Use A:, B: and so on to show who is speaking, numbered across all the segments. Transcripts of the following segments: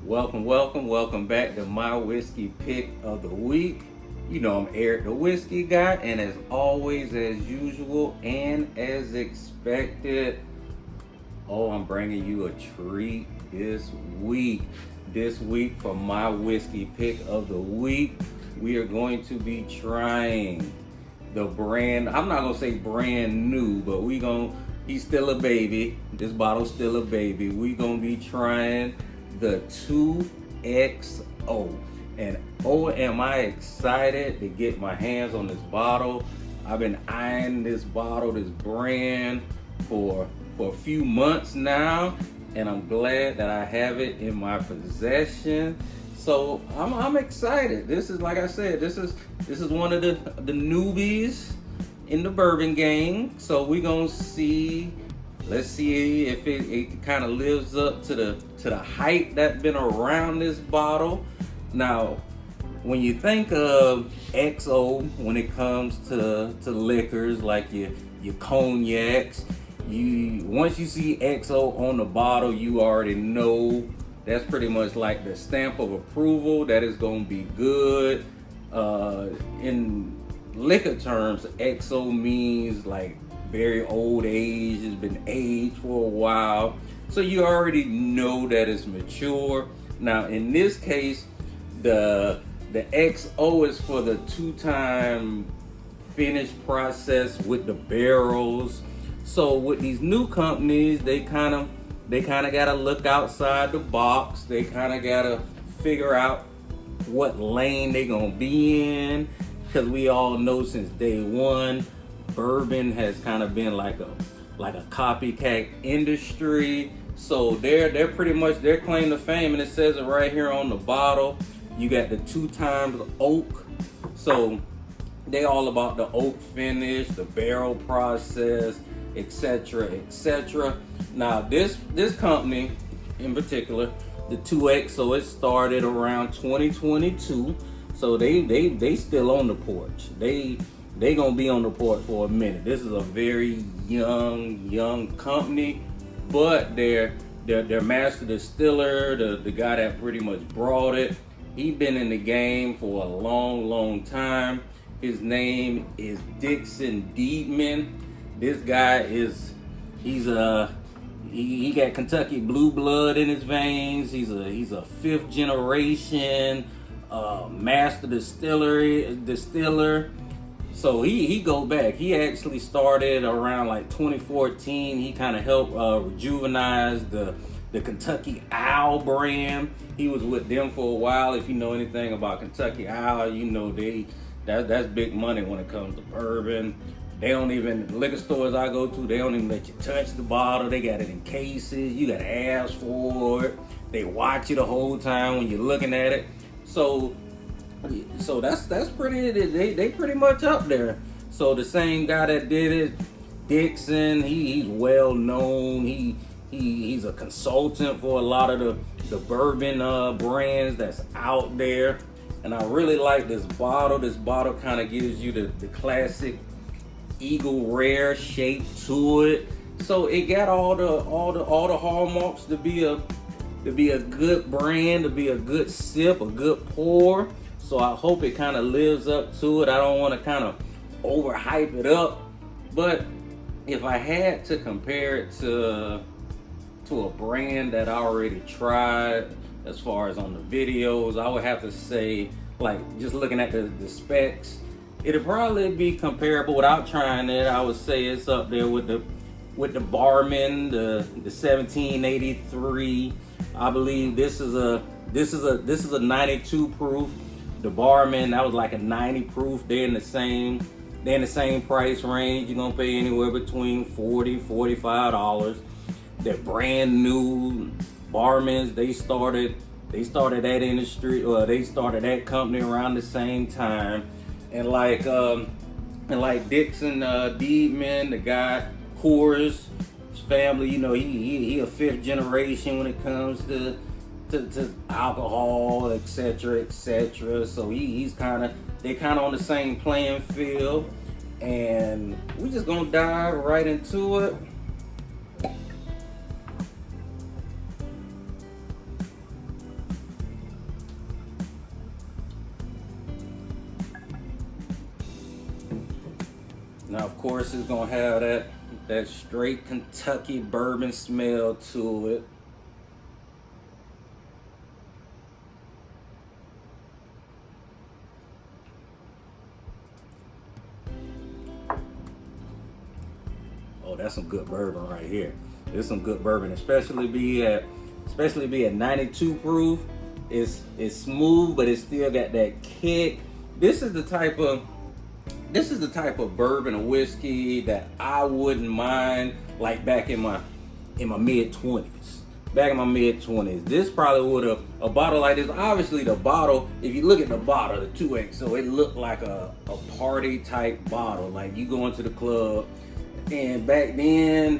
A: Welcome back to my whiskey pick of the week. You know I'm Eric the Whiskey Guy, and as always, as usual, and as expected, I'm bringing you a treat this week. This week for my whiskey pick of the week, we are going to be trying the brand. I'm not gonna say brand new, but he's still a baby. This bottle's still a baby. We gonna be trying the 2XO. And am I excited to get my hands on this bottle. I've been eyeing this bottle, this brand for a few months now, and I'm glad that I have it in my possession. So I'm excited. This is, like I said, this is one of the newbies in the bourbon game. So we're gonna see. Let's see if it kind of lives up to the hype that's been around this bottle. Now, when you think of XO, when it comes to liquors like your cognacs, once you see XO on the bottle, you already know that's pretty much like the stamp of approval that it's gonna be good. In liquor terms, XO means like very old age. It's been aged for a while, so you already know that it's mature. Now in this case, the XO is for the 2-time finish process with the barrels. So with these new companies, they kind of gotta look outside the box. They kind of gotta figure out what lane they gonna be in, because we all know since day one, bourbon has kind of been like a copycat industry. So they're pretty much their claim to fame, and it says it right here on the bottle. You got the 2 times oak, so they all about the oak finish, the barrel process, etc., etc. Now this company in particular, the 2X, so it started around 2022. So they still on the porch. They gonna be on the porch for a minute. This is a very young company, but their master distiller, the guy that pretty much brought it, he's been in the game for a long time. His name is Dixon Deedman. This guy he got Kentucky blue blood in his veins. He's a 5th generation master distiller. So he go back. He actually started around like 2014. He kind of helped rejuvenize the Kentucky Owl brand. He was with them for a while. If you know anything about Kentucky Owl, you know that's big money when it comes to bourbon. They don't even, liquor stores I go to, they don't even let you touch the bottle. They got it in cases. You got to ask for it. They watch you the whole time when you're looking at it. So that's pretty. They pretty much up there. So the same guy that did it, Dixon, he's well known. He's a consultant for a lot of the bourbon brands that's out there. And I really like this bottle. This bottle kind of gives you the classic eagle rare shape to it. So it got all the hallmarks to be a good brand, to be a good sip, a good pour. So I hope it kind of lives up to it. I don't want to kind of overhype it up, but if I had to compare it to a brand that I already tried, as far as on the videos, I would have to say, like, just looking at the specs, it'd probably be comparable without trying it. I would say it's up there with the Bourbon, the 1783. I believe this is a 92 proof. The Bourbon, that was like a 90 proof. They're in the same price range. You're gonna pay anywhere between $40-$45. They're brand new. Bourbons, they started that industry, or they started that company around the same time. And like Dixon Deedman, the guy Coors, his family, you know, he a 5th generation when it comes to alcohol, etc. So they kind of on the same playing field, and we just gonna dive right into it. Now, of course, it's gonna have that straight Kentucky bourbon smell to it. Oh, that's some good bourbon right here. This is some good bourbon, especially be at 92 proof. It's smooth, but it still got that kick. This is the type of bourbon or whiskey that I wouldn't mind, like back in my mid-20s. Back in my mid-20s. This probably would have, a bottle like this, obviously the bottle, if you look at the bottle, the 2X, so it looked like a party type bottle. Like you go into the club, and back then,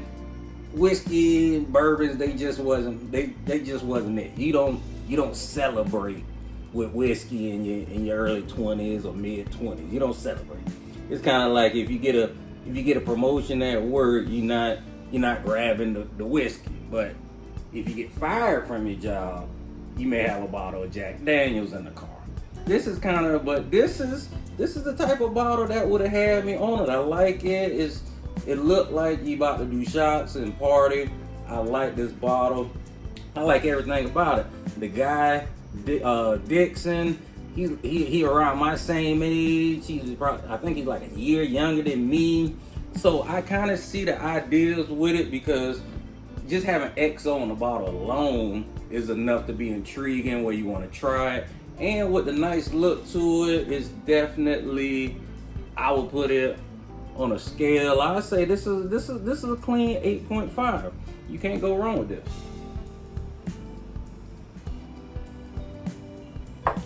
A: whiskey and bourbons, they just wasn't it. You don't celebrate with whiskey in your early 20s or mid 20s. You don't celebrate. It's kind of like if you get a promotion at work, you're not grabbing the whiskey. But if you get fired from your job, you may have a bottle of Jack Daniels in the car. This is the type of bottle that would have had me on it. I like it. It looked like you about to do shots and party. I like this bottle. I like everything about it. The guy, Dixon, he around my same age. I think he's like a year younger than me. So I kind of see the ideas with it, because just having XO on the bottle alone is enough to be intriguing where you want to try it. And with the nice look to it, it's definitely, I would put it on a scale. I say this is a clean 8.5. You can't go wrong with this.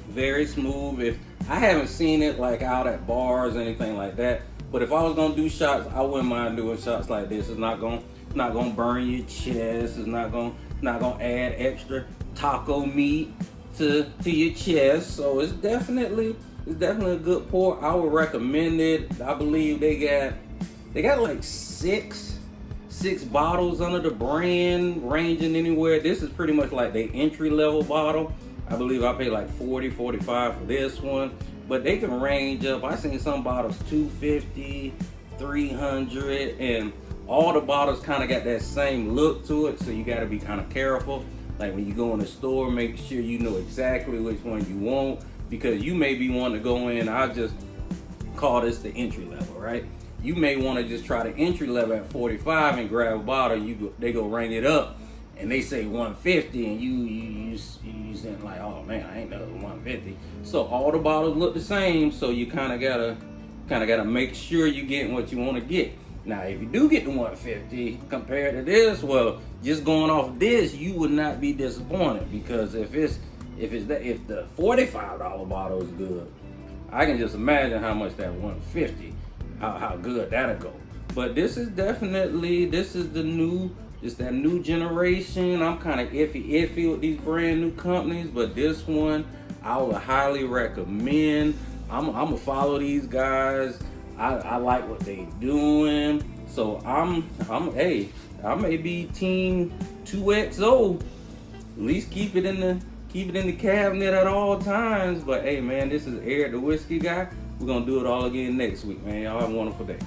A: Very smooth. If I haven't seen it like out at bars or anything like that, but if I was gonna do shots, I wouldn't mind doing shots like this. It's not gonna burn your chest. It's not gonna add extra taco meat to your chest. So it's definitely a good pour. I would recommend it. I believe they got like six bottles under the brand, ranging anywhere. This is pretty much like the entry level bottle. I believe I paid like $40, $45 for this one, but they can range up. I seen some bottles $250, $300, and all the bottles kind of got that same look to it. So you got to be kind of careful. Like when you go in the store, make sure you know exactly which one you want, because you may be wanting to go in. I just call this the entry level, right? You may want to just try the entry level at 45 and grab a bottle. They go ring it up, and they say 150, and you saying like, oh man, I ain't know 150. So all the bottles look the same. So you kind of gotta make sure you're getting what you want to get. Now, if you do get the 150 compared to this, well, just going off this, you would not be disappointed, because if the $45 bottle is good, I can just imagine how much that 150, how good that'll go. But this is that new generation. I'm kind of iffy with these brand new companies, but this one I would highly recommend. I'm gonna follow these guys. I like what they doing. So I may be team 2XO. At least keep it in the cabinet at all times. But hey man, this is Eric the Whiskey Guy. We're gonna do it all again next week, man. Y'all have a wonderful day.